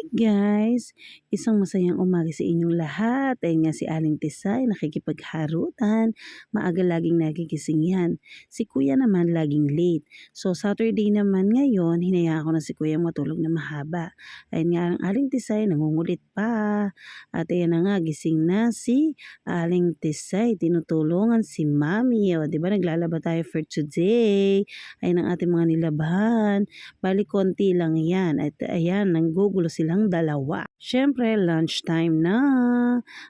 Guys, isang masayang umaga sa inyong lahat. Ayun nga si Aling Tisay nakikipagharutan, maaga laging nagigising yan. Si Kuya naman laging late. So Saturday naman ngayon, hinayaan ko na si Kuya matulog na mahaba. Ayun nga ang Aling Tisay nangungulit pa. At ayan na nga, gising na si Aling Tisay. Tinutulungan si Mami. O, diba naglalaba tayo for today? Ayun ang ating mga nilabahan. Bali konti lang yan. At ayan, nanggugulo silang dalawa. Syempre, lunchtime na.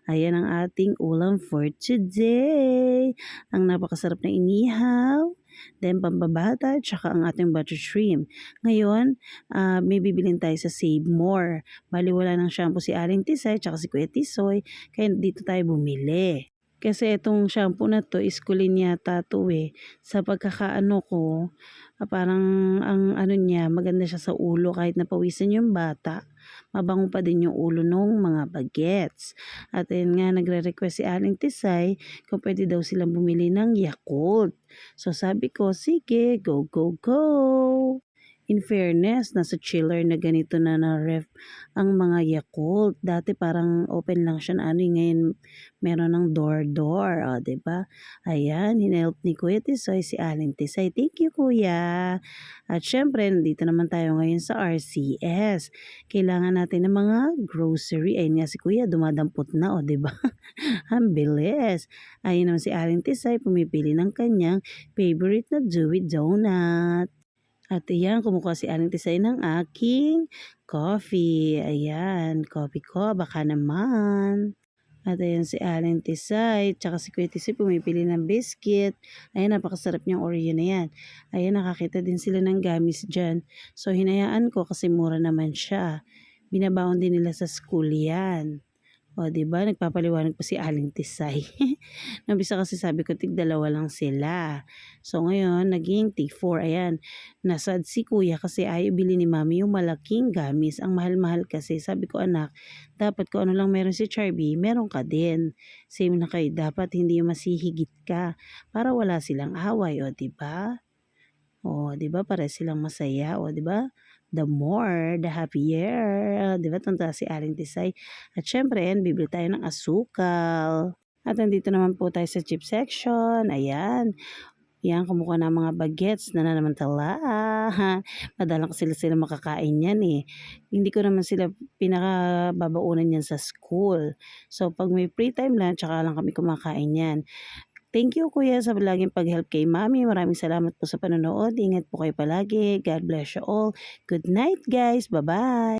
Ayan ang ating ulam for today. Ang napakasarap na inihaw. Then, pambabata, tsaka ang ating butter shrimp. Ngayon, may bibilin tayo sa Save More. Bali, wala ng shampoo si Aling Tisay, tsaka si Kuya Tisoy. Kaya dito tayo bumili. Kasi itong shampoo na to, iskulin yata to eh. Sa pagkakaano ko, parang ang ano niya, maganda siya sa ulo kahit napawisan yung bata. Mabango pa din yung ulo nung mga bagets. At ayun nga, nagre-request si Aling Tisay kung pwede daw silang bumili ng Yakult. So sabi ko, sige, go, go, go. In fairness, nasa chiller na ganito na ref ang mga Yakult. Dati parang open lang siya na ano, ngayon meron ng door-door. O, diba? Ayan, hinelp ni Kuya Tisoy si Aling Tisay. Thank you, Kuya. At syempre, nandito naman tayo ngayon sa RCS. Kailangan natin ng mga grocery. Ayun nga si Kuya, dumadampot na, o, diba? Ang bilis. Ayun naman si Aling Tisay, pumipili ng kanyang favorite na Dewy Donut. At ayan, kumukuha si Aling Tisay ng aking coffee. Ayan, coffee ko, baka naman. At ayan si Aling Tisay, tsaka si Kuya Tisay pumipili ng biscuit. Ayan, napakasarap niyang Oreo na yan. Ayan, nakakita din sila ng gamis dyan. So, hinayaan ko kasi mura naman siya. Binabaon din nila sa school yan. O, diba? Nagpapaliwanag pa si Aling Tisay. Nabisa kasi sabi ko, tig-dalawa lang sila. So, ngayon, naging tig-4. Ayan, nasad si Kuya kasi ayaw bili ni Mami yung malaking gamis. Ang mahal-mahal kasi. Sabi ko, anak, dapat kung ano lang meron si Charby, meron ka din. Same na kayo. Dapat hindi yung masihigit ka para wala silang away. O, diba? O, diba? Para silang masaya. O, diba? The more, the happier. Di ba? Tunta si Aling Tisay. At syempre, yan, bibili tayo ng asukal. At nandito naman po tayo sa chip section. Ayan. Yan, kumukuha ng mga bagets na nanamantala. Madalang sila makakain yan eh. Hindi ko naman sila pinakababaunan yan sa school. So, pag may free time lang, tsaka lang kami kumakain yan. Thank you, Kuya, sa laging pag-help kay Mami. Maraming salamat po sa panonood. Ingat po kayo palagi. God bless you all. Good night, guys. Bye-bye.